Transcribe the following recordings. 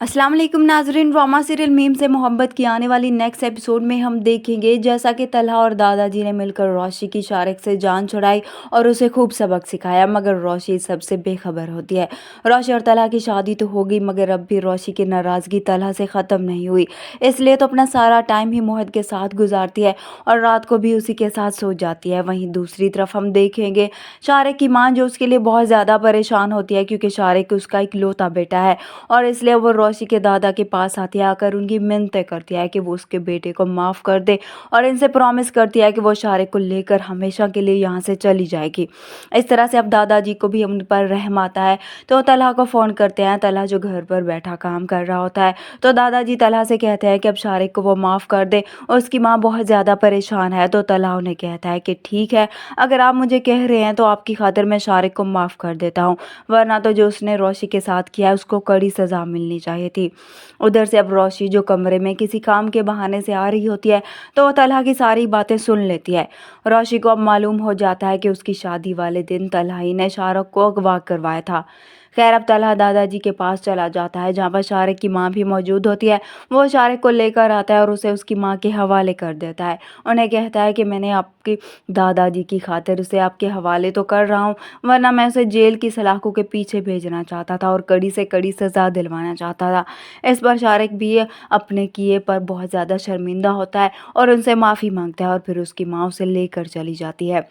अस्सलाम वालेकुम नाज़रीन, ड्रामा सीरियल मीम से मोहब्बत की आने वाली नेक्स्ट एपिसोड में हम देखेंगे जैसा कि तलहा और दादाजी ने मिलकर रोशी की शारिक से जान छुड़ाई और उसे खूब सबक सिखाया, मगर रोशी इस सबसे बेखबर होती है। रोशी और तलहा की शादी तो हो गई, मगर अब भी रोशी की नाराज़गी तलहा से ख़त्म नहीं हुई, इसलिए तो अपना सारा टाइम ही मोहित के साथ गुजारती है और रात को भी उसी के साथ सो जाती है। वहीं दूसरी तरफ हम देखेंगे शारिक की माँ, जो उसके लिए बहुत ज़्यादा परेशान होती है क्योंकि शारिक उसका इकलौता बेटा है और इसलिए वो रोशी के दादा के पास आती है, आकर उनकी मिन्नतें करती है कि वो उसके बेटे को माफ़ कर दे और इनसे प्रॉमिस करती है कि वो शारिक को लेकर हमेशा के लिए यहाँ से चली जाएगी। इस तरह से अब दादाजी को भी उन पर रहम आता है, तो तलहा को फ़ोन करते हैं। तलहा जो घर पर बैठा काम कर रहा होता है, तो दादाजी तलहा से कहते हैं कि अब शारिक को वो माफ़ कर दे। उसकी माँ बहुत ज़्यादा परेशान है, तो तलहा उन्हें कहता है कि ठीक है, अगर आप मुझे कह रहे हैं तो आपकी खातिर मैं शारिक को माफ़ कर देता हूँ, वरना तो जो उसने रोशी के साथ किया है उसको कड़ी सज़ा मिलनी चाहिए थी। उधर से अब रोशी जो कमरे में किसी काम के बहाने से आ रही होती है, तो वो तलहा की सारी बातें सुन लेती है। रोशी को अब मालूम हो जाता है कि उसकी शादी वाले दिन तलहा ही ने शारिक को अगवा करवाया था। खैर, अब तलहा दादाजी के पास चला जाता है, जहाँ पर शारिक की माँ भी मौजूद होती है। वो शारिक को लेकर आता है और उसे उसकी माँ के हवाले कर देता है। उन्हें कहता है कि मैंने आपकी दादाजी की खातिर उसे आपके हवाले तो कर रहा हूँ, वरना मैं उसे जेल की सलाखों के पीछे भेजना चाहता था और कड़ी से कड़ी सज़ा दिलवाना चाहता था। इस पर शारिक भी अपने किए पर बहुत ज़्यादा शर्मिंदा होता है और उनसे माफ़ी मांगता है और फिर उसकी माँ उसे लेकर चली जाती है।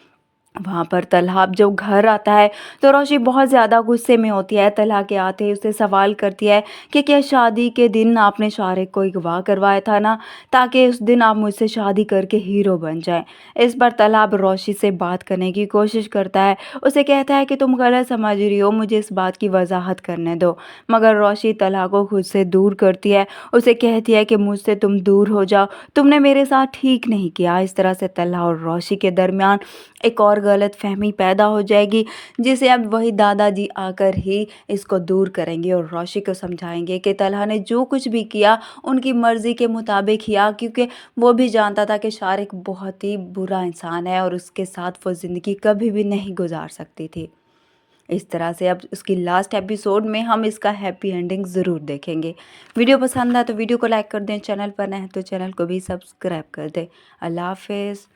वहाँ पर तलहा जब घर आता है, तो रोशी बहुत ज़्यादा गुस्से में होती है। तलहा के आते ही उसे सवाल करती है कि क्या शादी के दिन आपने शारिक को अगवा करवाया था ना, ताकि उस दिन आप मुझसे शादी करके हीरो बन जाएं। इस पर तलहा अब रोशी से बात करने की कोशिश करता है। उसे कहता है कि तुम गलत समझ रही हो, मुझे इस बात की वजाहत करने दो। मगर रोशी तलहा को खुद से दूर करती है। उसे कहती है कि मुझसे तुम दूर हो जाओ, तुमने मेरे साथ ठीक नहीं किया। इस तरह से तलहा और रोशी के दरमियान एक और गलतफहमी पैदा हो जाएगी, जिसे अब वही दादाजी आकर ही इसको दूर करेंगे और रोशी को समझाएंगे कि तलहा ने जो कुछ भी किया उनकी मर्ज़ी के मुताबिक किया, क्योंकि वो भी जानता था कि शारिक बहुत ही बुरा इंसान है और उसके साथ वो ज़िंदगी कभी भी नहीं गुजार सकती थी। इस तरह से अब उसकी लास्ट एपिसोड में हम इसका हैप्पी एंडिंग ज़रूर देखेंगे। वीडियो पसंद आए तो वीडियो को लाइक कर दें, चैनल पर नए हैं तो चैनल को भी सब्सक्राइब कर दें। अल्लाह हाफ़िज़।